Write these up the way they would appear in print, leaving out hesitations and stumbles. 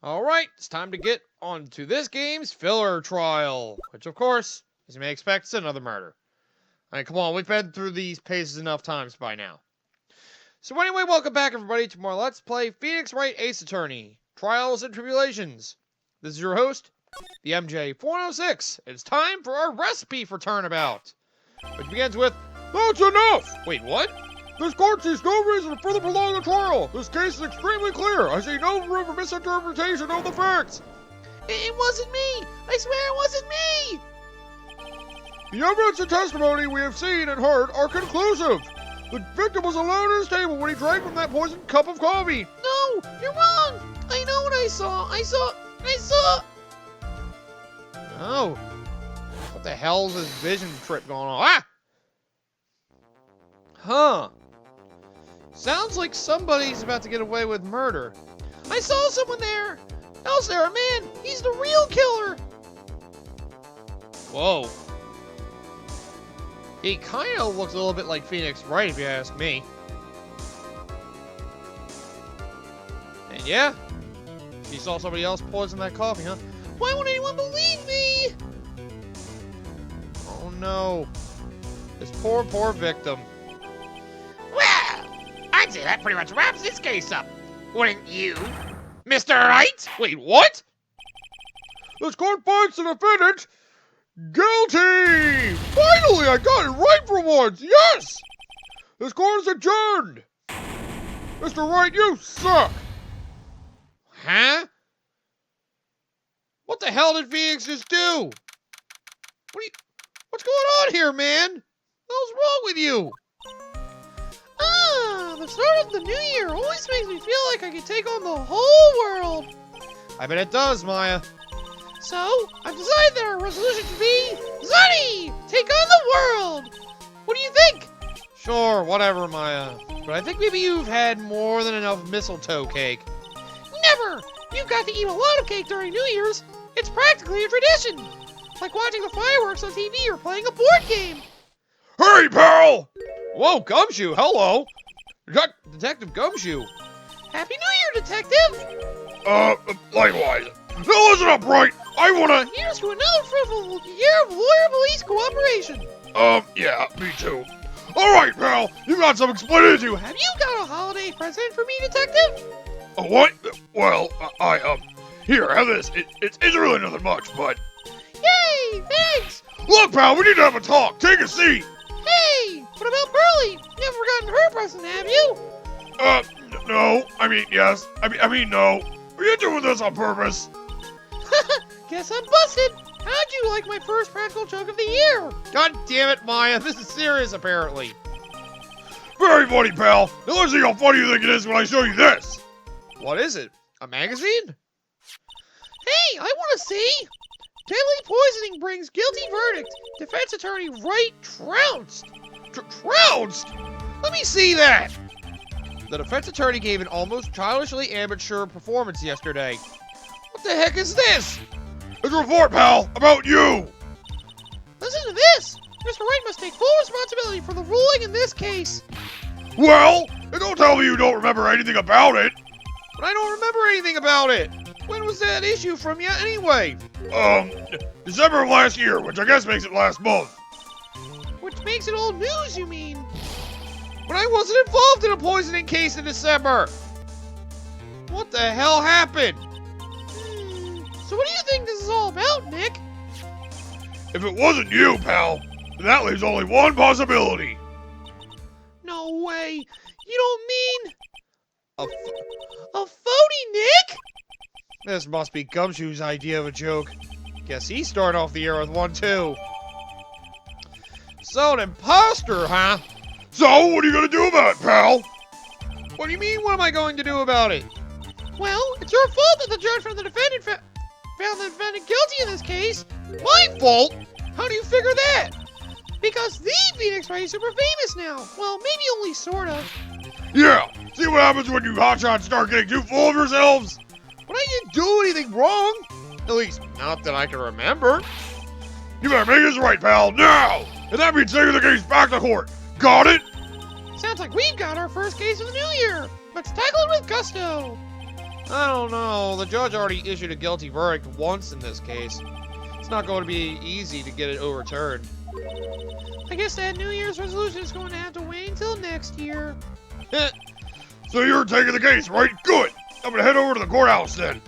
Alright, it's time to get on to this game's filler trial, which of course, as you may expect, is another murder. I mean, come on, we've been through these paces enough times by now. So anyway, welcome back everybody to more Let's Play Phoenix Wright Ace Attorney, Trials and Tribulations. This is your host, the MJ406. It's time for our recipe for Turnabout, which begins with, "That's enough!" Wait, what? "This court sees no reason to further prolong the trial. This case is extremely clear. I see no room for misinterpretation of the facts." It wasn't me! I swear it wasn't me! "The evidence and testimony we have seen and heard are conclusive. The victim was alone at his table when he drank from that poisoned cup of coffee." No, you're wrong. I know what I saw. I saw. Oh. What the hell's this vision trip going on? Ah! Huh. Sounds like somebody's about to get away with murder. I saw someone there! How's there a man? He's the real killer! Whoa. He kind of looks a little bit like Phoenix Wright, if you ask me. And yeah, he saw somebody else poison that coffee, huh? Why won't anyone believe me? Oh no. This poor victim. I'd say that pretty much wraps this case up, wouldn't you, Mr. Wright? Wait, what? "This court finds the defendant guilty! Finally, I got it right for once! Yes! This court is adjourned! Mr. Wright, you suck!" Huh? What the hell did Phoenix just do? What's going on here, man? What's wrong with you? The start of the new year always makes me feel like I can take on the whole world. I bet it does, Maya. So, I've decided that our resolution should be, Zunny! Take on the world! What do you think? Sure, whatever, Maya. But I think maybe you've had more than enough mistletoe cake. Never! You've got to eat a lot of cake during New Year's. It's practically a tradition. Like watching the fireworks on TV or playing a board game. Hey, pal! Whoa, Gumshoe, hello! Detective Gumshoe. Happy New Year, Detective! Likewise. Now listen up, Wright! I wanna... Here's to another fruitful year of lawyer-police cooperation. Yeah, me too. Alright, pal, you got some explaining to do. Have you got a holiday present for me, Detective? What? Well, here, have this. It's really nothing much, but... Yay, thanks! Look, pal, we need to have a talk. Take a seat. Hey, what about Pearlie? You haven't forgotten her present, have you? No. I mean, yes. I mean, no. Are you doing this on purpose? Guess I'm busted. How'd you like my first practical joke of the year? God damn it, Maya. This is serious, apparently. Very funny, pal. Now let's see how funny you think it is when I show you this. What is it? A magazine? Hey, I want to see. Deadly poisoning brings guilty verdict. Defense attorney Wright trounced. Trounced? Let me see that. The defense attorney gave an almost childishly amateur performance yesterday. What the heck is this? It's a report, pal, about you. Listen to this. Mr. Wright must take full responsibility for the ruling in this case. Well, don't tell me you don't remember anything about it. But I don't remember anything about it. When was that issue from you anyway? December of last year, which I guess makes it last month. Which makes it old news, you mean? But I wasn't involved in a poisoning case in December. What the hell happened? So what do you think this is all about, Nick? If it wasn't you, pal, then that leaves only one possibility. No way. You don't mean... A phony, Nick? This must be Gumshoe's idea of a joke. Guess he started off the year with one, too. So, an imposter, huh? So, what are you gonna do about it, pal? What do you mean, what am I going to do about it? Well, it's your fault that the judge found the defendant guilty in this case. My fault? How do you figure that? Because the Phoenix Wright is super famous now. Well, maybe only sort of. Yeah, see what happens when you hotshots start getting too full of yourselves? But I didn't do anything wrong. At least, not that I can remember. You better make this right, pal, now! And that means taking the case back to court. Got it? Sounds like we've got our first case of the new year. Let's tackle it with gusto. I don't know. The judge already issued a guilty verdict once in this case. It's not going to be easy to get it overturned. I guess that New Year's resolution is going to have to wait until next year. So you're taking the case, right? Good. I'm gonna head over to the courthouse then.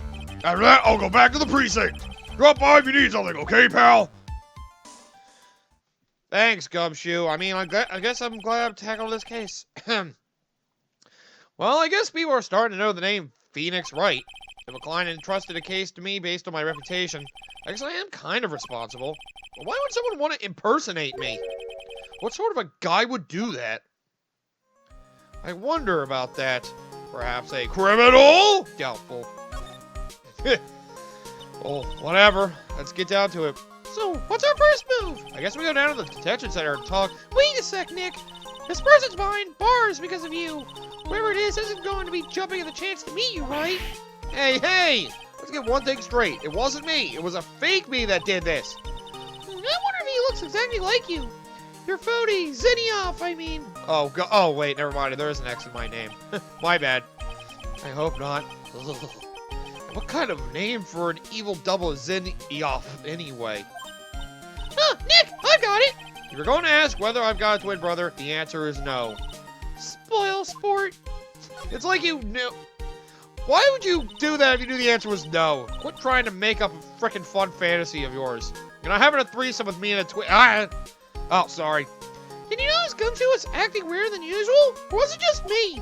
After that, I'll go back to the precinct. Drop by if you need something, okay, pal? Thanks, Gumshoe. I mean, I guess I'm glad I've tackled this case. Well, I guess people are starting to know the name Phoenix Wright. If a client entrusted a case to me based on my reputation, I guess I am kind of responsible. But why would someone want to impersonate me? What sort of a guy would do that? I wonder about that. Perhaps a criminal? Doubtful. Well, whatever. Let's get down to it. So, what's our first move? I guess we go down to the detention center and talk. Wait a sec, Nick. This person's behind bars because of you. Whoever it is isn't going to be jumping at the chance to meet you, right? Hey! Let's get one thing straight. It wasn't me. It was a fake me that did this. I wonder if he looks exactly like you. You're Phony, Zinioff, I mean. Oh, wait, never mind. There is an X in my name. My bad. I hope not. Ugh. What kind of name for an evil double is Zinioff, anyway? Huh, Nick, I got it. If you're going to ask whether I've got a twin brother, the answer is no. Spoil sport. It's like you knew. Why would you do that if you knew the answer was no? Quit trying to make up a frickin' fun fantasy of yours. You're not having a threesome with me and a twin. Oh, sorry. Did you notice Gumshoe was acting weirder than usual? Or was it just me?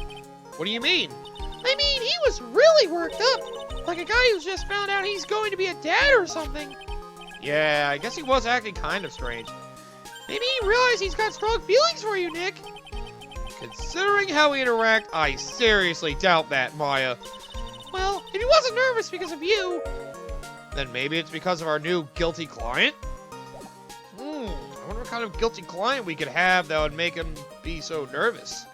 What do you mean? I mean, he was really worked up. Like a guy who's just found out he's going to be a dad or something. Yeah, I guess he was acting kind of strange. Maybe he realized he's got strong feelings for you, Nick. Considering how we interact, I seriously doubt that, Maya. Well, if he wasn't nervous because of you... Then maybe it's because of our new guilty client? I wonder what kind of guilty client we could have that would make him be so nervous.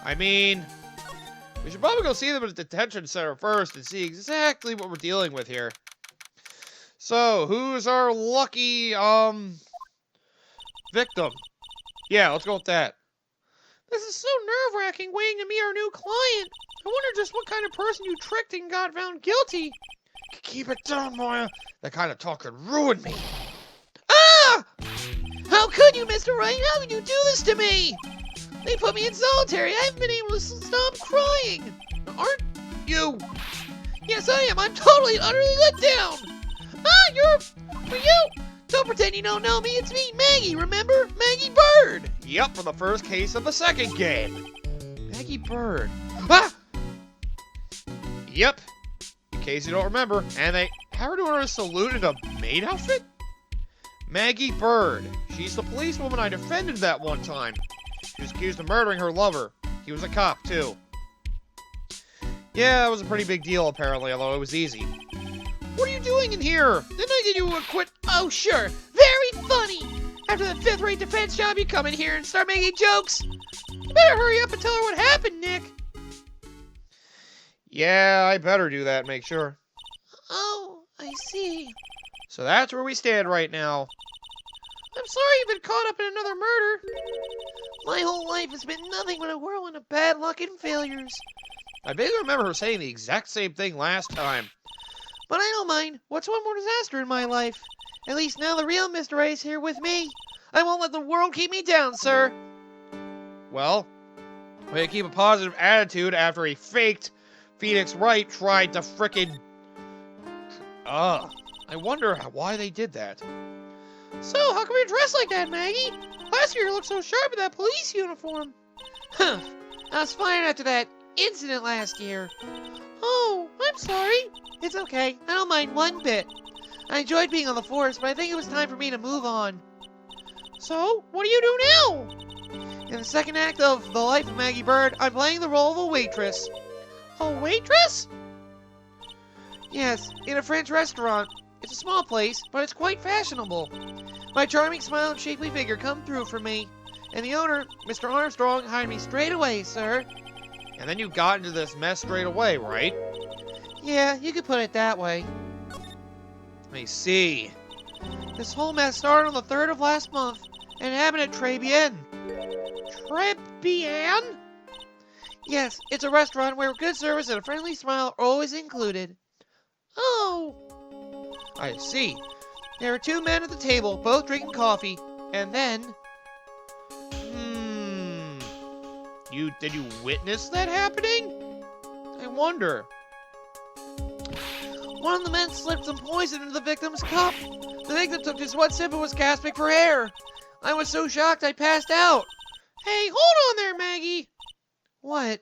I mean, we should probably go see them at the detention center first and see exactly what we're dealing with here. So, who's our lucky, victim? Yeah, let's go with that. This is so nerve-wracking waiting to meet our new client. I wonder just what kind of person you tricked and got found guilty. Keep it down, Maya. That kind of talk could ruin me. Ah! How could you, Mr. Wright? How could you do this to me? They put me in solitary. I haven't been able to stop crying. Aren't you? Yes, I am. I'm totally and utterly let down. Are you? Don't pretend you don't know me. It's me, Maggie, remember? Maggie Byrde. Yep, for the first case of the second game. Maggie Byrde. Ah! Yep. In case you don't remember. And they have her doing her salute in a maid outfit? Maggie Byrde. She's the policewoman I defended that one time. She was accused of murdering her lover. He was a cop, too. Yeah, it was a pretty big deal, apparently, although it was easy. What are you doing in here? Didn't I get you a quit? Oh, sure. Very funny. After that fifth-rate defense job, you come in here and start making jokes. You better hurry up and tell her what happened, Nick. Yeah, I better do that and make sure. Oh, I see. So that's where we stand right now. I'm sorry you've been caught up in another murder. My whole life has been nothing but a whirlwind of bad luck and failures. I vaguely remember her saying the exact same thing last time. But I don't mind. What's one more disaster in my life? At least now the real Mr. A's here with me. I won't let the world keep me down, sir. Well, way to keep a positive attitude after a faked Phoenix Wright tried to frickin'... I wonder why they did that. So, how come you're dressed like that, Maggie? Last year you looked so sharp in that police uniform. Huh. I was fired after that incident last year. Oh, I'm sorry. It's okay. I don't mind one bit. I enjoyed being on the force, but I think it was time for me to move on. So, what do you do now? In the second act of The Life of Maggie Byrde, I'm playing the role of a waitress. A waitress? Yes, in a French restaurant. It's a small place, but it's quite fashionable. My charming smile and shapely figure come through for me. And the owner, Mr. Armstrong, hired me straight away, sir. And then you got into this mess straight away, right? Yeah, you could put it that way. I see. This whole mess started on the 3rd of last month, and it happened at Tribulations. Tribulations? Yes, it's a restaurant where good service and a friendly smile are always included. Oh, I see. there are two men at the table, both drinking coffee, and then... Did you witness that happening? I wonder. One of the men slipped some poison into the victim's cup. The victim took just one sip and was gasping for air. I was so shocked I passed out. Hey, hold on there, Maggie. What?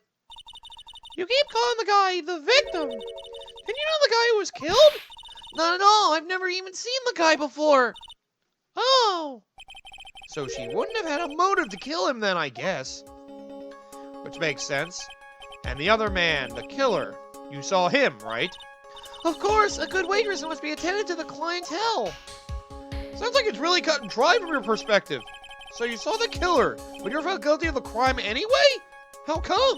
You keep calling the guy the victim. And you know the guy who was killed? Not at all. I've never even seen the guy before. Oh. So she wouldn't have had a motive to kill him then, I guess. Which makes sense. And the other man, the killer, you saw him, right? Of course, a good waitress must be attentive to the clientele. Sounds like it's really cut and dry from your perspective. So you saw the killer, but you're found guilty of the crime anyway? How come?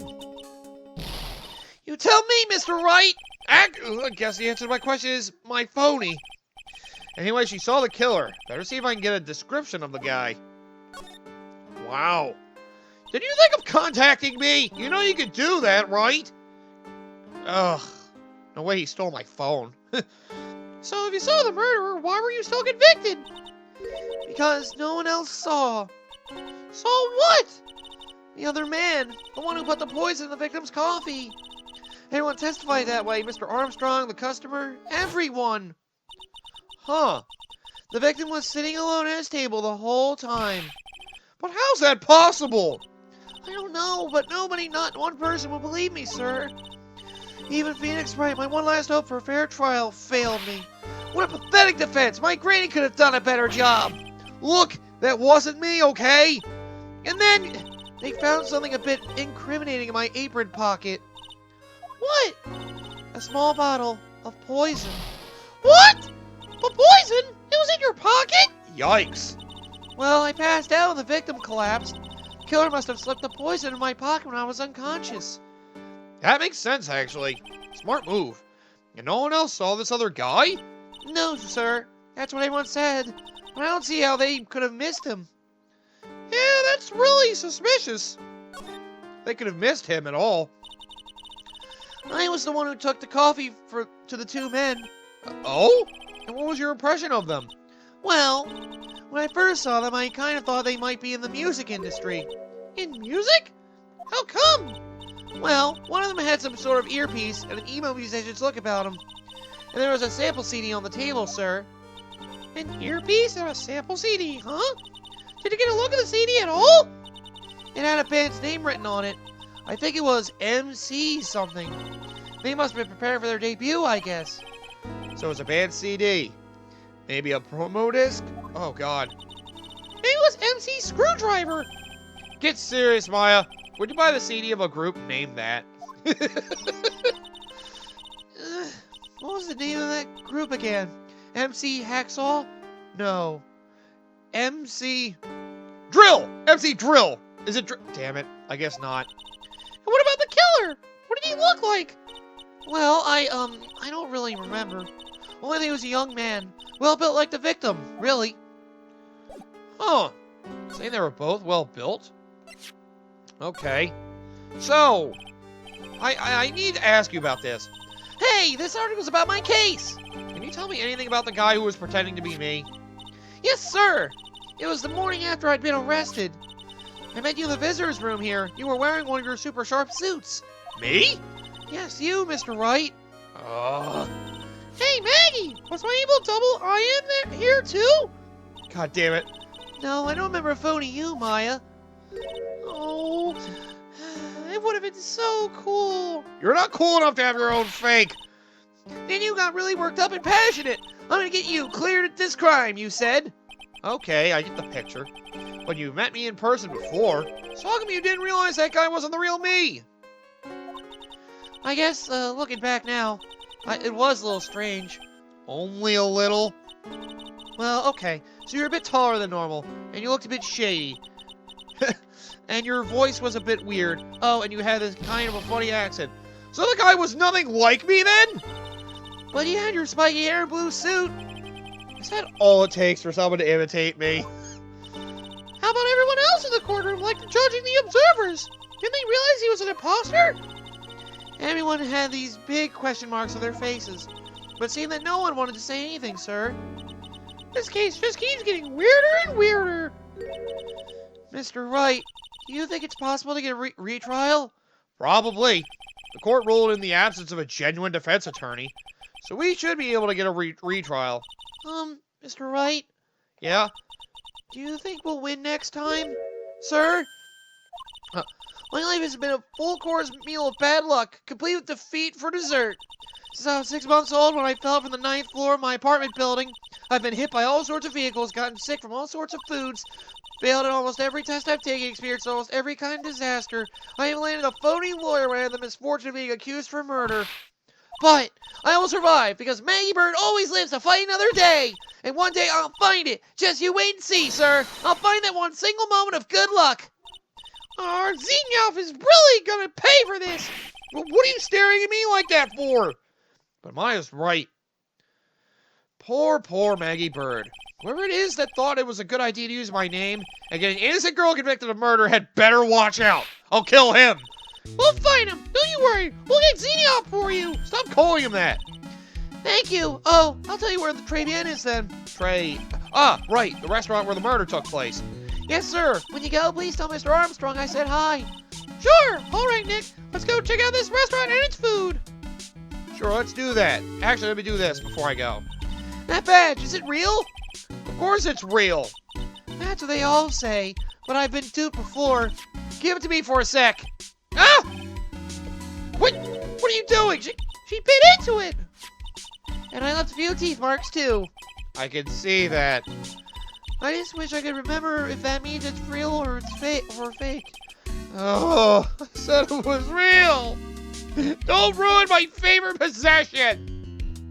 You tell me, Mr. Wright. I guess the answer to my question is my phony. Anyway, she saw the killer. Better see if I can get a description of the guy. Wow. Did you think of contacting me? You know you could do that, right? Ugh. No way he stole my phone. So if you saw the murderer, why were you still convicted? Because no one else saw. Saw what? The other man, the one who put the poison in the victim's coffee. Everyone testified that way. Mr. Armstrong, the customer, everyone. Huh. The victim was sitting alone at his table the whole time. But how's that possible? I don't know, but nobody, not one person, will believe me, sir. Even Phoenix Wright, my one last hope for a fair trial, failed me. What a pathetic defense! My granny could have done a better job. Look, that wasn't me, okay? And then they found something a bit incriminating in my apron pocket. What? A small bottle of poison. What? But poison? It was in your pocket? Yikes. Well, I passed out and the victim collapsed. The killer must have slipped the poison in my pocket when I was unconscious. That makes sense, actually. Smart move. And no one else saw this other guy? No, sir. That's what everyone said. But I don't see how they could have missed him. Yeah, that's really suspicious. They could have missed him at all. I was the one who took the coffee to the two men. Oh? And what was your impression of them? Well, when I first saw them, I kind of thought they might be in the music industry. In music? How come? Well, one of them had some sort of earpiece and an emo musician's look about him. And there was a sample CD on the table, sir. An earpiece and a sample CD, huh? Did you get a look at the CD at all? It had a band's name written on it. I think it was MC something. They must have been preparing for their debut, I guess. So it's a band CD. Maybe a promo disc? Oh, God. It was MC Screwdriver. Get serious, Maya. Would you buy the CD of a group named that? What was the name of that group again? MC Hacksaw? No. MC... Drill! MC Drill! Is it Damn it. I guess not. And what about the killer? What did he look like? Well, I don't really remember. Only that he was a young man. Well built like the victim, really. Huh. Saying they were both well built? Okay. So, I need to ask you about this. Hey, this article's about my case. Can you tell me anything about the guy who was pretending to be me? Yes, sir. It was the morning after I'd been arrested. I met you in the visitor's room here. You were wearing one of your super sharp suits. Me? Yes, you, Mr. Wright. Hey, Maggie! Was my evil double I am there here too? God damn it. No, I don't remember phoning you, Maya. Oh, it would have been so cool. You're not cool enough to have your own fake. Then you got really worked up and passionate. I'm gonna get you cleared at this crime, you said. Okay, I get the picture. But you met me in person before, so how come you didn't realize that guy wasn't the real me? I guess, looking back now, it was a little strange. Only a little? Well, okay, so you're a bit taller than normal, and you looked a bit shady. And your voice was a bit weird. Oh, and you had this kind of a funny accent. So the guy was nothing like me then? But you had your spiky hair and blue suit. Is that all it takes for someone to imitate me? How about everyone else in the courtroom, like judging the observers? Didn't they realize he was an imposter? Everyone had these big question marks on their faces, but it seemed that no one wanted to say anything, sir. This case just keeps getting weirder and weirder. Mr. Wright, do you think it's possible to get a retrial? Probably. The court ruled in the absence of a genuine defense attorney, so we should be able to get a retrial. Mr. Wright, Yeah? do you think we'll win next time, sir? My life has been a full-course meal of bad luck, complete with defeat for dessert. Since I was 6 months old when I fell from the 9th floor of my apartment building, I've been hit by all sorts of vehicles, gotten sick from all sorts of foods, failed at almost every test I've taken, experienced almost every kind of disaster. I even landed a phony lawyer when I had the misfortune of being accused for murder. But I will survive because Maggie Byrde always lives to fight another day. And one day I'll find it. Just you wait and see, sir. I'll find that one single moment of good luck. Our Zenyoff is really gonna pay for this. Well, what are you staring at me like that for? But Maya's right. Poor Maggie Byrde. Whoever it is that thought it was a good idea to use my name and get an innocent girl convicted of murder had better watch out. I'll kill him. We'll find him. Don't you worry. We'll get Zenyoff for you. Stop calling him that. Thank you. Oh, I'll tell you where the Tribulations is then. Right. The restaurant where the murder took place. Yes, sir. When you go, please tell Mr. Armstrong I said hi. Sure. All right, Nick. Let's go check out this restaurant and its food. Sure, let's do that. Actually, let me do this before I go. That badge, is it real? Of course it's real. That's what they all say, but I've been duped before. Give it to me for a sec. Ah! What are you doing? She bit into it. And I left a few teeth marks, too. I can see that. I just wish I could remember if that means it's real or it's fake. Oh, I said it was real. Don't ruin my favorite possession.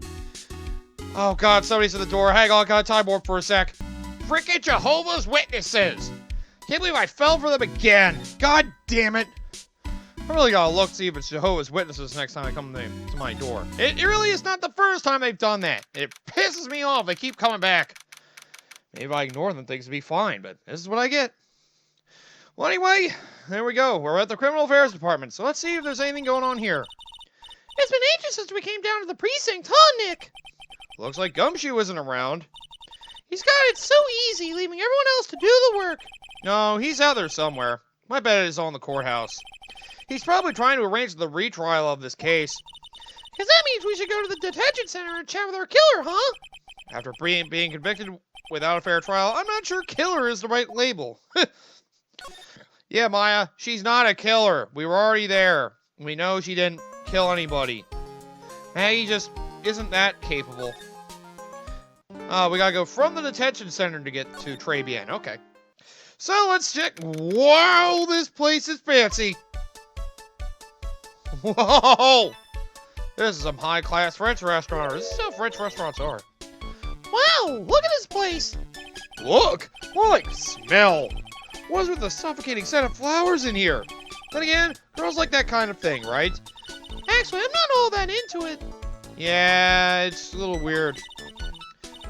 Oh, God, somebody's at the door. Hang on, got time warp for a sec. Frickin' Jehovah's Witnesses! Can't believe I fell for them again. God damn it. I really gotta look to see if it's Jehovah's Witnesses next time I come to my door. It really is not the first time they've done that. It pisses me off. They keep coming back. Maybe if I ignore them, things will be fine, but this is what I get. Well, anyway, there we go. We're at the Criminal Affairs Department, so let's see if there's anything going on here. It's been ages since we came down to the precinct, huh, Nick? Looks like Gumshoe isn't around. He's got it so easy, leaving everyone else to do the work. No, he's out there somewhere. My bet is on the courthouse. He's probably trying to arrange the retrial of this case. Because that means we should go to the detention center and chat with our killer, huh? After being convicted without a fair trial, I'm not sure killer is the right label. Yeah, Maya, she's not a killer. We were already there. We know she didn't kill anybody. Maggie just isn't that capable. We gotta go from the detention center to get to Tribulations. Okay. So let's check. Wow, this place is fancy. Whoa! This is some high-class French restaurant. This is how French restaurants are. Wow, look at this place. Look! More like smell. What is with the suffocating scent of flowers in here? Then again, girls like that kind of thing, right? Actually, I'm not all that into it. Yeah, it's a little weird.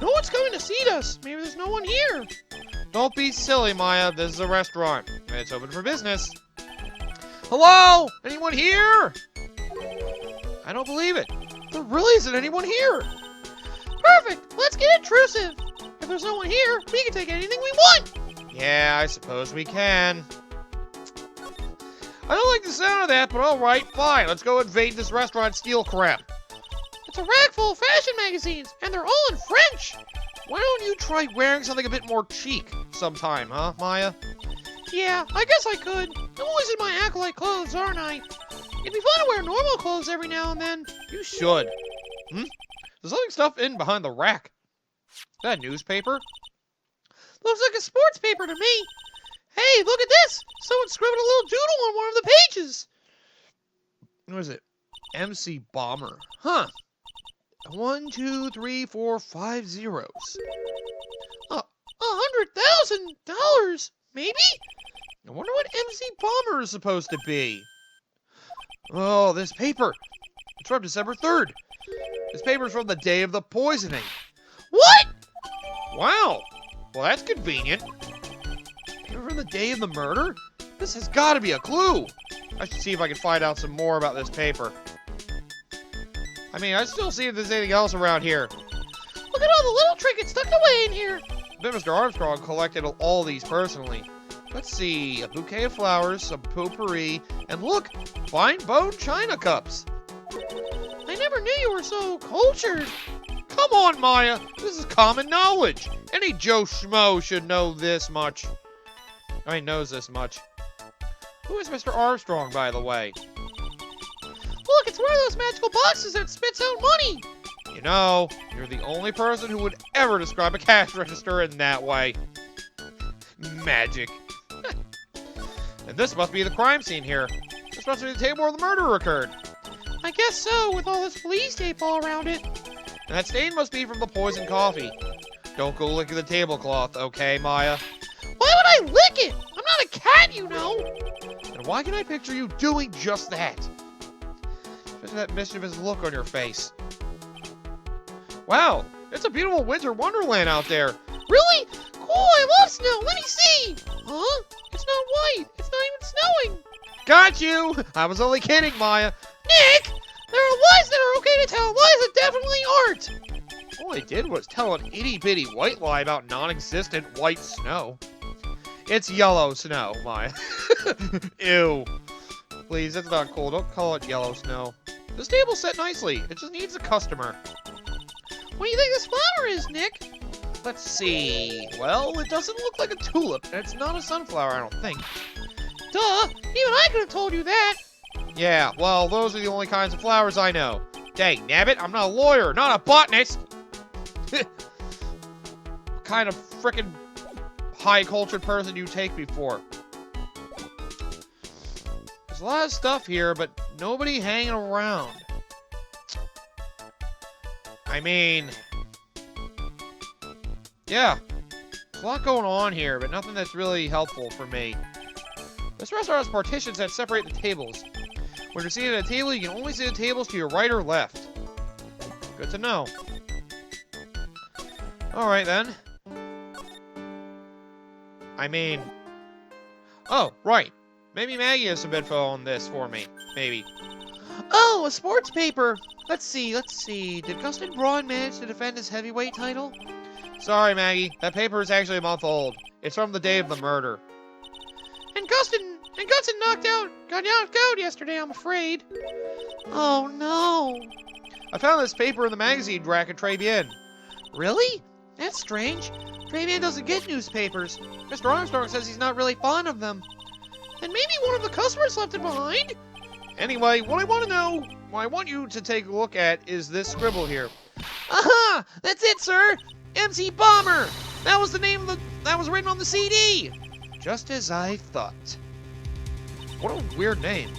No one's coming to see us. Maybe there's no one here. Don't be silly, Maya. This is a restaurant. It's open for business. Hello? Anyone here? I don't believe it. There really isn't anyone here. Perfect. Let's get intrusive. If there's no one here, we can take anything we want. Yeah, I suppose we can. I don't like the sound of that, but alright, fine. Let's go invade this restaurant and steal crap. It's a rack full of fashion magazines, and they're all in French. Why don't you try wearing something a bit more chic sometime, huh, Maya? Yeah, I guess I could. I'm always in my acolyte clothes, aren't I? It'd be fun to wear normal clothes every now and then. You should. There's something stuff in behind the rack. Is that a newspaper? Looks like a sports paper to me. Hey, look at this! Someone scribbled a little doodle on one of the pages. What is it? MC Bomber. Huh. 1, 2, 3, 4, 5 zeros. $100,000, maybe? I wonder what MC Bomber is supposed to be. Oh, this paper. It's from December 3rd. This paper's from the day of the poisoning. What? Wow. Well, that's convenient. From the day of the murder? This has got to be a clue. I should see if I can find out some more about this paper. I mean, I still see if there's anything else around here. Look at all the little trinkets tucked away in here. I bet Mr. Armstrong collected all these personally. Let's see, a bouquet of flowers, some potpourri, and look, fine bone china cups. I never knew you were so cultured. Come on, Maya, this is common knowledge. Any Joe Schmo should know this much. I mean, knows this much. Who is Mr. Armstrong, by the way? Look, it's one of those magical boxes that spits out money. You know, you're the only person who would ever describe a cash register in that way. Magic. And this must be the crime scene here. This must be the table where the murder occurred. I guess so, with all this police tape all around it. And that stain must be from the poisoned coffee. Don't go licking the tablecloth, okay, Maya? Why would I lick it? I'm not a cat, you know. And why can I picture you doing just that? Especially that mischievous look on your face. Wow, it's a beautiful winter wonderland out there. Really? Cool, I love snow. Let me see. Huh? It's not white. It's not even snowing. Got you! I was only kidding, Maya. Nick, there are lies that are okay to tell, lies that definitely aren't. All I did was tell an itty-bitty white lie about non-existent white snow. It's yellow snow, Maya. Ew. Please, that's not cool. Don't call it yellow snow. This table's set nicely. It just needs a customer. What do you think this flower is, Nick? Let's see. Well, it doesn't look like a tulip, and it's not a sunflower, I don't think. Duh, even I could have told you that. Yeah, well, those are the only kinds of flowers I know. Dang, nabbit, I'm not a lawyer, not a botanist! What kind of frickin' high-cultured person you take me for? There's a lot of stuff here, but nobody hanging around. I mean... yeah, there's a lot going on here, but nothing that's really helpful for me. This restaurant has partitions that separate the tables. When you're seated at a table, you can only see the tables to your right or left. Good to know. Alright then. I mean... oh, right. Maybe Maggie has some info on this for me. Maybe. Oh, a sports paper. Let's see. Did Gustin Braun manage to defend his heavyweight title? Sorry, Maggie. That paper is actually a month old. It's from the day of the murder. And Gustin got knocked out yesterday, I'm afraid. Oh, no. I found this paper in the magazine rack at Tribulations. Really? That's strange. Trayman doesn't get newspapers. Mr. Armstrong says he's not really fond of them. Then maybe one of the customers left it behind? Anyway, what I want you to take a look at is this scribble here. Aha! That's it, sir! MC Bomber! That was the name of that was written on the CD! Just as I thought. What a weird name.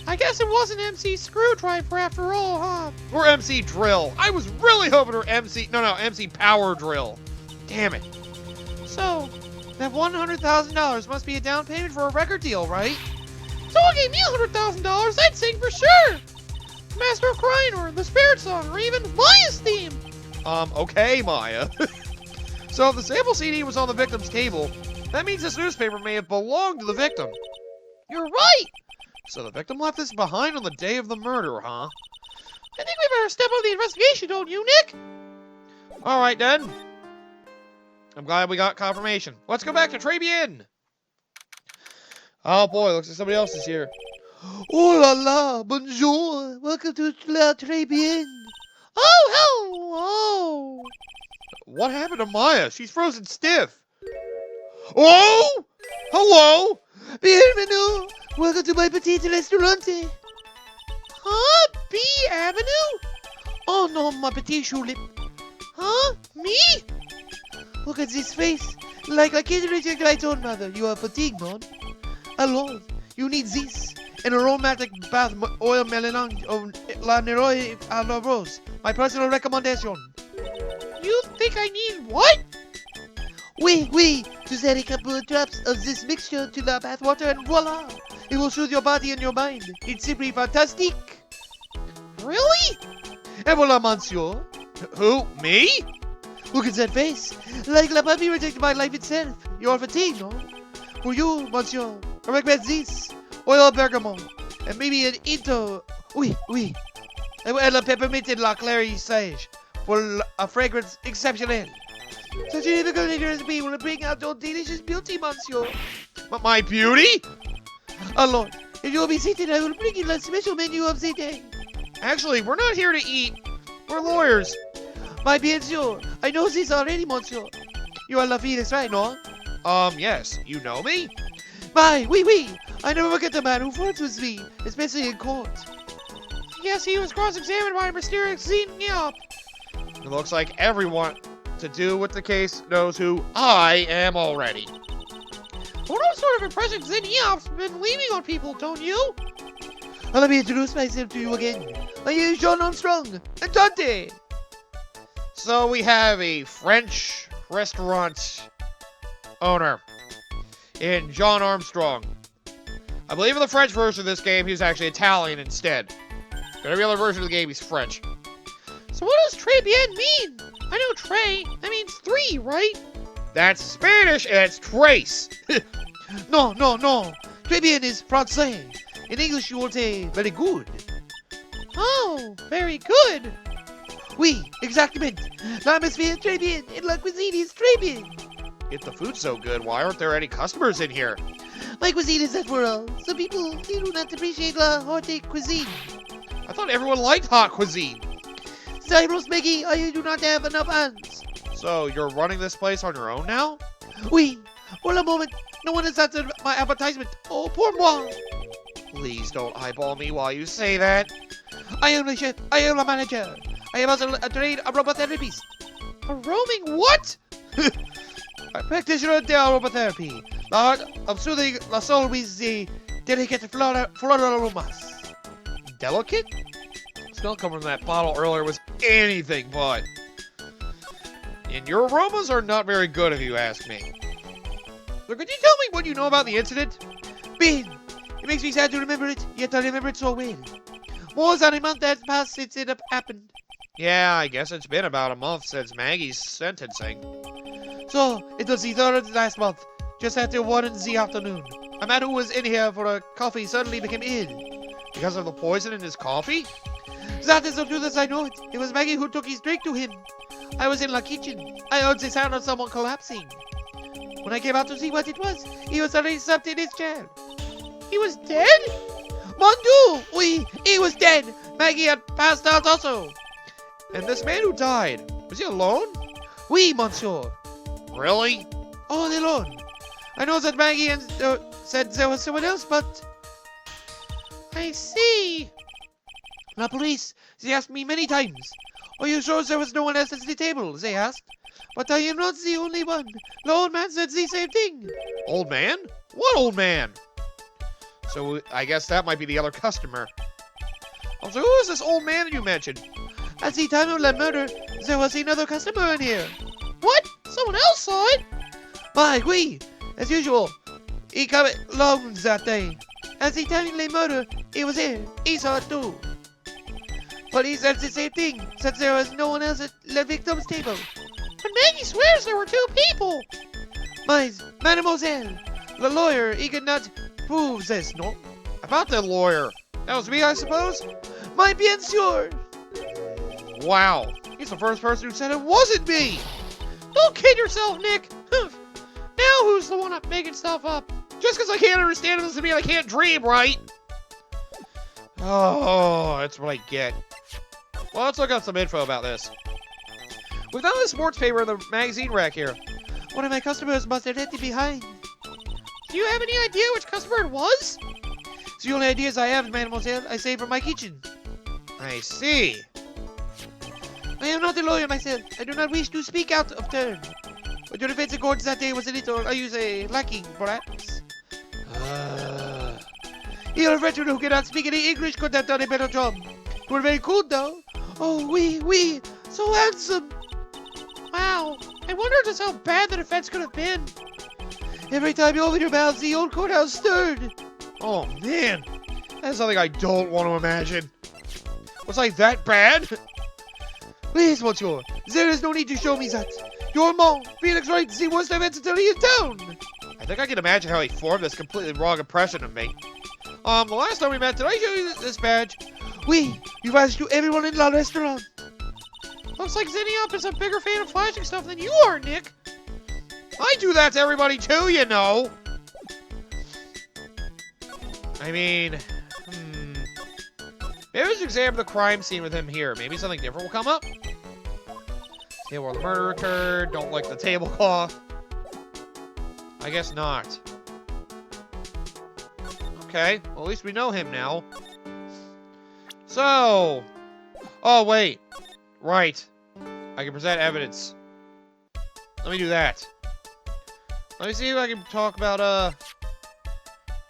I guess it wasn't MC Screwdriver after all, huh? Or MC Drill. I was really hoping for MC Power Drill. Damn it. So, that $100,000 must be a down payment for a record deal, right? Someone gave me $100,000, I'd sing for sure! Master of Crying, or the Spirit Song, or even Maya's theme! Okay, Maya. So if the sample CD was on the victim's table, that means this newspaper may have belonged to the victim. You're right! So the victim left this behind on the day of the murder, huh? I think we better step up the investigation, don't you, Nick? Alright then. I'm glad we got confirmation. Let's go back to Tribulations. Oh boy, looks like somebody else is here. Oh la la, bonjour, welcome to La Tribulations. Oh, hello! What happened to Maya? She's frozen stiff. Oh! Hello! Bienvenue! Welcome to my petite restaurante. Huh? B Avenue? Oh no, my petit tulip. Huh? Me? Look at this face. Like I can't reject my own mother. You are fatigued, man. Alone, you need this. An aromatic bath oil melange of La Neroy à la Rose. My personal recommendation. You think I need what? Oui. Just add a couple of drops of this mixture to the bath water and voila! It will soothe your body and your mind. It's simply fantastic. Really? Et voilà, monsieur. Who? Me? Look at that face. Like la puppy rejected by life itself. You are fatigued, no? For you, monsieur, I recommend this. oil bergamot, and maybe an into. Oui. And a pepperminted La Clary sage for a fragrance exceptionnel. Such a difficult recipe will bring out your delicious beauty, monsieur. But my beauty? Oh, Lord, if you will be seated, I will bring you the special menu of the day. Actually, we're not here to eat. We're lawyers. My bien sûr, I know this already, monsieur. You are La Felix, right, no? Yes. You know me? My, oui. I never forget the man who flirts with me, especially in court. Yes, he was cross-examined by a mysterious Xeniop. It looks like everyone to do with the case knows who I am already. What sort of impression Xeniop's been leaving on people, don't you? Let me introduce myself to you again. My name is John Armstrong, and Dante. So we have a French restaurant owner in John Armstrong. I believe in the French version of this game, he's actually Italian instead. In every other version of the game, he's French. So what does très bien mean? I know très, that means 3, right? That's Spanish, and it's trace. No. Très bien is français. In English, you will say very good. Oh, very good. Oui, exactement. L'atmosphere très bien, and la cuisine is très bien. If the food's so good, why aren't there any customers in here? My cuisine is that world. Some people they do not appreciate la haute cuisine. I thought everyone liked hot cuisine. Cyrus Maggie, I do not have enough hands. So you're running this place on your own now? Oui, for a moment, no one has answered my advertisement. Oh, pour moi. Please don't eyeball me while you say that. I am the chef. I am the manager. I am also a trained aromatherapist. A roaming what? A practitioner of aromatherapy. The art of soothing the soul with the delicate floral aromas. Delicate? The smell coming from that bottle earlier was anything but. And your aromas are not very good if you ask me. So could you tell me what you know about the incident? Ben, it makes me sad to remember it, yet I remember it so well. More than a month has passed since it happened. Yeah, I guess it's been about a month since Maggie's sentencing. So, it was the third last month, just after 1 in the afternoon. A man who was in here for a coffee suddenly became ill. Because of the poison in his coffee? That is the truth as I know it. It was Maggie who took his drink to him. I was in the kitchen. I heard the sound of someone collapsing. When I came out to see what it was, he was already slumped in his chair. He was dead? Mon Dieu! Oui, he was dead. Maggie had passed out also. And this man who died, was he alone? Oui, monsieur. Really? All alone. I know that Maggie said there was someone else, but... I see. The police, they asked me many times. Are you sure there was no one else at the table? They asked. But I am not the only one. The old man said the same thing. Old man? What old man? So I guess that might be the other customer. Oh, so who is this old man that you mentioned? At the time of the murder, there was another customer in here. What? Someone else saw it? Why, oui, as usual. He came alone that day. At the time of the murder, he was here. He saw it too. But he said the same thing, since there was no one else at the victim's table. But Maggie swears there were 2 people. Mais, mademoiselle, the lawyer, he could not prove this, no? About the lawyer. That was me, I suppose? My bien sûr. Wow. He's the first person who said it wasn't me. Don't kid yourself, Nick. Now who's the one up making stuff up? Just because I can't understand it doesn't mean I can't dream, right? Oh, that's what I get. Well, let's look up some info about this. We found this sports paper in the magazine rack here. One of my customers must have left it behind. Do you have any idea which customer it was? It's the only ideas I have, mademoiselle. I saved from my kitchen. I see. I am not a lawyer myself. I do not wish to speak out of turn. But your defense in court that day was a little, I use a lacking, perhaps. Your veteran who cannot speak any English could have done a better job. You were very cool, though. Oh, oui, so handsome. Wow, I wonder just how bad the defense could have been. Every time you open your mouth, the old courthouse stirred. Oh, man. That's something I don't want to imagine. Was I that bad? Please, monsieur, there is no need to show me that. Your mom, Felix writes the worst events until he is down. I think I can imagine how he formed this completely wrong impression of me. The last time we met, did I show you this badge? Oui, you managed to everyone in the restaurant. Looks like Zinniop is a bigger fan of flashing stuff than you are, Nick. I do that to everybody too, you know. I mean, maybe we should examine the crime scene with him here. Maybe something different will come up. Table where the murder occurred. Don't like the tablecloth. I guess not. Okay, well, at least we know him now. So, oh wait, right. I can present evidence. Let me do that. Let me see if I can talk about,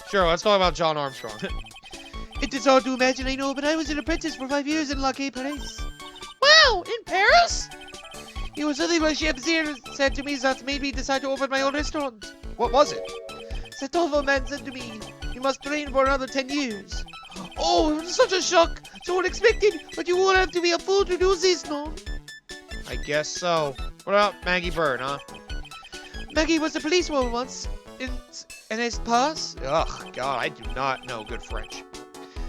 Sure, let's talk about John Armstrong. It is hard to imagine, I know, but I was an apprentice for 5 years in La Paris. Wow, in Paris? It was something my chef here said to me that made me decide to open my own restaurant. What was it? That awful man said to me, you must train for another 10 years. Oh, it was such a shock. So unexpected, but you won't have to be a fool to do this, no? I guess so. What about Maggie Byrde, huh? Maggie was a policewoman once. In his past. Ugh, God, I do not know good French.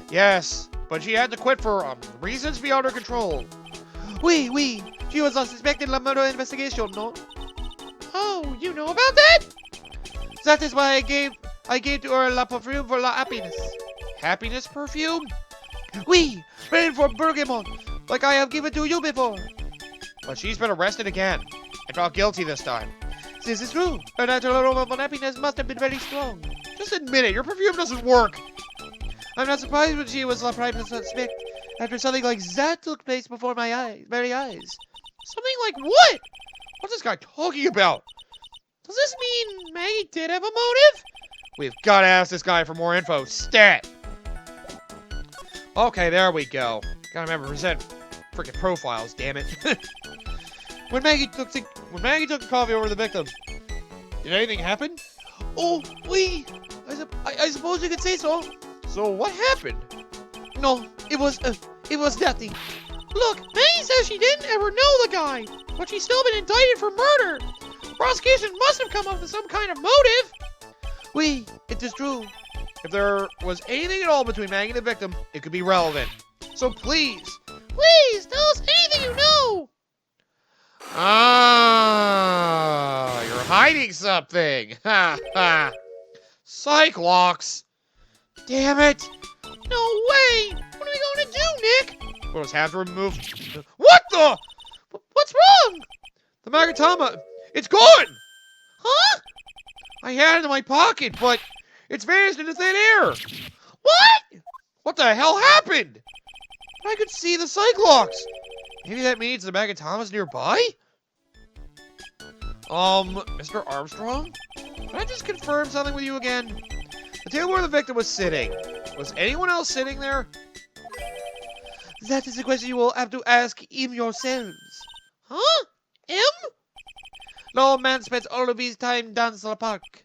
Yes, but she had to quit for reasons beyond her control. Oui. She was a suspected in the murder investigation, no? Oh, you know about that? That is why I gave to her la perfume for la happiness. Happiness perfume? Oui, ready for bergamot, like I have given to you before. But she's been arrested again. And found guilty this time. This is true. Her natural aroma of happiness must have been very strong. Just admit it, your perfume doesn't work. I'm not surprised when she was la prime suspect after something like that took place before my very eyes. Something like what? What's this guy talking about? Does this mean Maggie did have a motive? We've got to ask this guy for more info. Stat! Okay, there we go. Gotta remember to present freaking profiles, damn it. When Maggie took the coffee over to the victim, did anything happen? Oh, oui. I suppose you could say so. So what happened? No, it was nothing. Look, Maggie says she didn't ever know the guy, but she's still been indicted for murder. The prosecution must have come up with some kind of motive. Oui, it is true. If there was anything at all between Maggie and the victim, it could be relevant. So please. Please, tell us anything you know. Ah, you're hiding something. Ha ha. Cyclops. Damn it. No way. What are we going to do, Nick? We'll just have to remove. What the? What's wrong? The Magatama. It's gone. Huh? I had it in my pocket, but it's vanished into thin air. What? What the hell happened? I could see the Cyclops. Maybe that means the Magatama's nearby? Mr. Armstrong? Can I just confirm something with you again? The table where the victim was sitting. Was anyone else sitting there? That is a question you will have to ask him yourselves. Huh? M? No man spends all of his time down the park.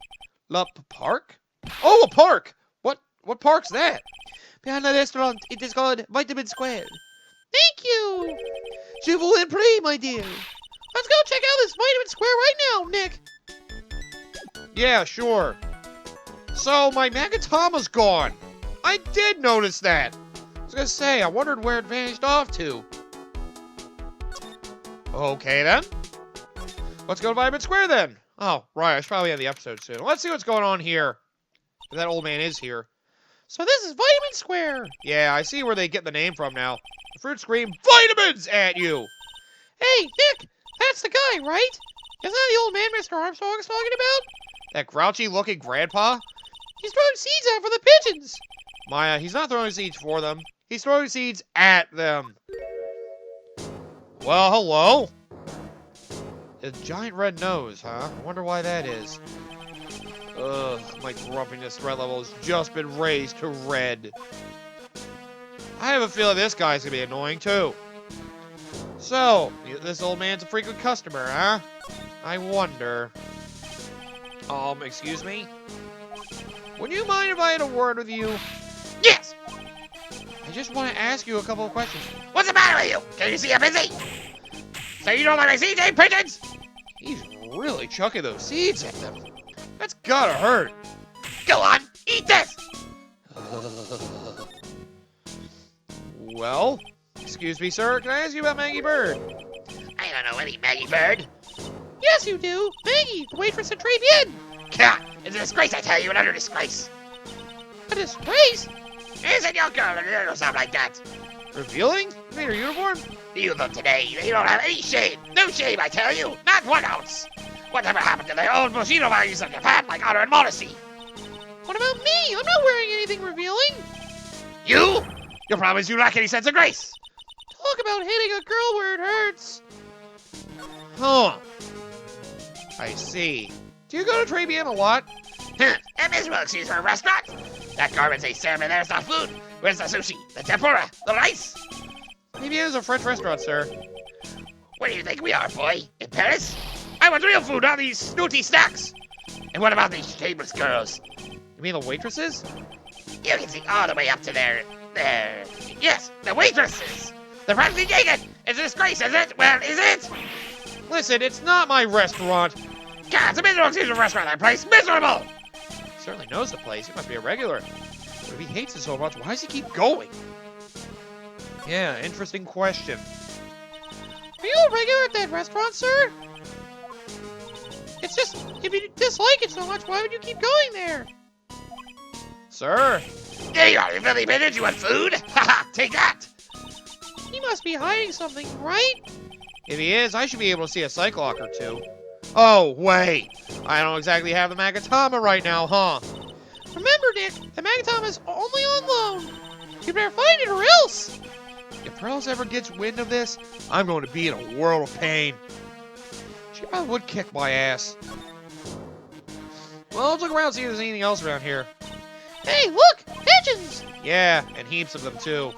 Park? Oh, a park! What park's that? Behind the restaurant, it is called Vitamin Square. Thank you. Je vous en prie, my dear. Let's go check out this Vitamin Square right now, Nick. Yeah, sure. So, my Magatama's gone. I did notice that. I was gonna say, I wondered where it vanished off to. Okay, then. Let's go to Vitamin Square, then. Oh, right, I should probably end the episode soon. Let's see what's going on here. If that old man is here. So this is Vitamin Square. Yeah, I see where they get the name from now. The fruit scream vitamins at you. Hey, Nick, that's the guy, right? Isn't that the old man Mr. Armstrong is talking about? That grouchy-looking grandpa? He's throwing seeds out for the pigeons. Maya, he's not throwing seeds for them. He's throwing seeds at them. Well, hello. A giant red nose, huh? I wonder why that is. Ugh, my grumpiness threat level has just been raised to red. I have a feeling this guy's gonna be annoying too. So, this old man's a frequent customer, huh? I wonder. Excuse me? Would you mind if I had a word with you? Yes! I just want to ask you a couple of questions. What's the matter with you? Can you see I'm busy? So you don't like my seeds, eh, pigeons? He's really chucking those seeds at them. That's gotta hurt. Go on, eat this! Ugh. Well, excuse me, sir. Can I ask you about Maggie Byrde? I don't know any Maggie Byrde. Yes, you do. Maggie, the waitress at Tribulations. Gah! It's a disgrace, I tell you, an utter disgrace. A disgrace? Isn't your girl or something like that? Revealing? You mean her uniform? You look today, you don't have any shame. No shame, I tell you. Not 1 ounce. Whatever happened to the old Bushido values of Japan, like honor and modesty? What about me? I'm not wearing anything revealing. You? You promise you lack any sense of grace. Talk about hitting a girl where it hurts. Huh. I see. Do you go to Trabian a lot? And Miss Wilkes is her restaurant. That garbage they serve in there's not food. Where's the sushi, the tempura, the rice? Maybe it is a French restaurant, sir. Where do you think we are, boy? In Paris? I want real food, not these snooty snacks. And what about these shameless girls? You mean the waitresses? You can see all the way up to there. Yes, the waitresses. They're practically naked. It's a disgrace, is it? Well, is it? Listen, it's not my restaurant. God, it's a miserable season restaurant, that place. Miserable! He certainly knows the place. He must be a regular. But if he hates it so much, why does he keep going? Yeah, interesting question. Are you a regular at that restaurant, sir? It's just, if you dislike it so much, why would you keep going there? Sir? There you are, you filthy bitch. You want food? Haha, take that. He must be hiding something, right? If he is, I should be able to see a psych lock or two. Oh, wait. I don't exactly have the Magatama right now, huh? Remember, Nick, the Magatama is only on loan. You better find it or else. If Pearls ever gets wind of this, I'm going to be in a world of pain. She probably would kick my ass. Well, let's look around and see if there's anything else around here. Hey, look! Pigeons! Yeah, and heaps of them, too.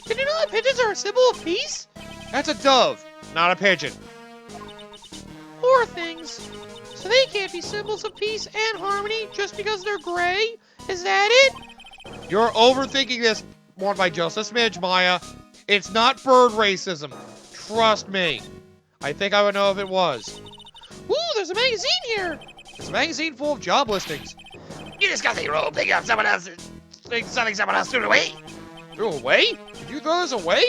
Did you know that pigeons are a symbol of peace? That's a dove, not a pigeon. Poor things. So they can't be symbols of peace and harmony just because they're gray? Is that it? You're overthinking this one by just a smidge, Maya. It's not bird racism. Trust me. I think I would know if it was. Ooh, there's a magazine here! It's a magazine full of job listings. You just got the role picking up someone else, something someone else threw away. Threw away? Did you throw this away?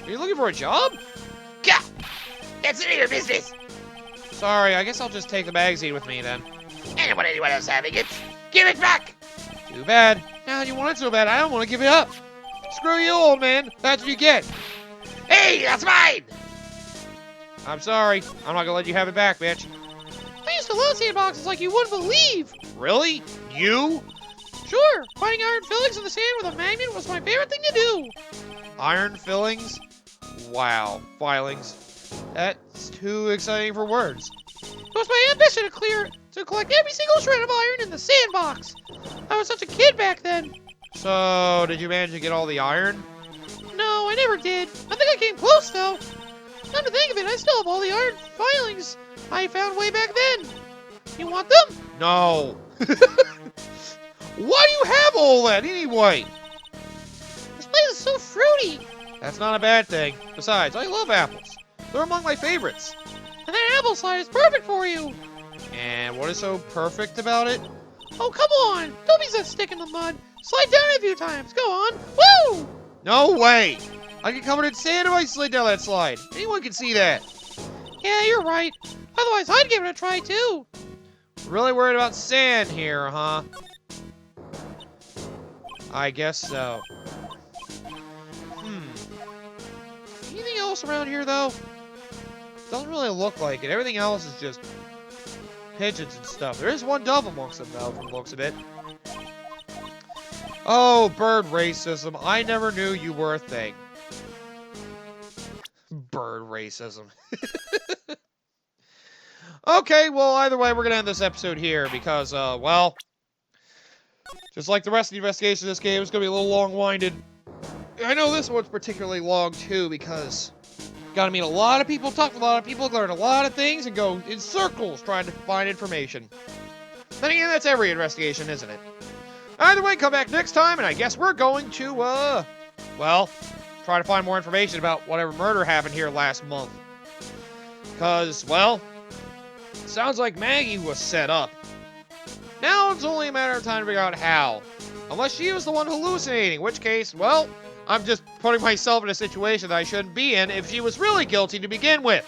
Are you looking for a job? Gah! That's none of your business. Sorry, I guess I'll just take the magazine with me then. I don't want anyone else having it. Give it back. Too bad. Now you want it so bad, I don't want to give it up. Screw you, old man. That's what you get. Hey, that's mine. I'm sorry. I'm not gonna let you have it back, bitch. I used to love sandboxes like you wouldn't believe! Really? You? Sure, finding iron fillings in the sand with a magnet was my favorite thing to do! Iron fillings? Wow. Filings. That's too exciting for words. It was my ambition to collect every single shred of iron in the sandbox! I was such a kid back then! So, did you manage to get all the iron? No, I never did. I think I came close, though. Come to think of it, I still have all the iron filings I found way back then. You want them? No. Why do you have all that anyway? This place is so fruity. That's not a bad thing. Besides, I love apples. They're among my favorites. And that apple slide is perfect for you. And what is so perfect about it? Oh, come on. Don't be so stick in the mud. Slide down a few times. Go on. Woo! No way! I get covered in sand if I slid down that slide. Anyone can see that. Yeah, you're right. Otherwise, I'd give it a try, too. Really worried about sand here, huh? I guess so. Anything else around here, though? Doesn't really look like it. Everything else is just pigeons and stuff. There is one dove amongst them, though, from the looks of it. Oh, bird racism. I never knew you were a thing. Bird racism. Okay, well, either way, we're going to end this episode here because, well, just like the rest of the investigation of this game, it's going to be a little long-winded. I know this one's particularly long, too, because got to meet a lot of people, talk to a lot of people, learn a lot of things, and go in circles trying to find information. Then again, that's every investigation, isn't it? Either way, come back next time, and I guess we're going to, well, try to find more information about whatever murder happened here last month. Because, well, sounds like Maggie was set up. Now it's only a matter of time to figure out how. Unless she was the one hallucinating, in which case, well, I'm just putting myself in a situation that I shouldn't be in if she was really guilty to begin with.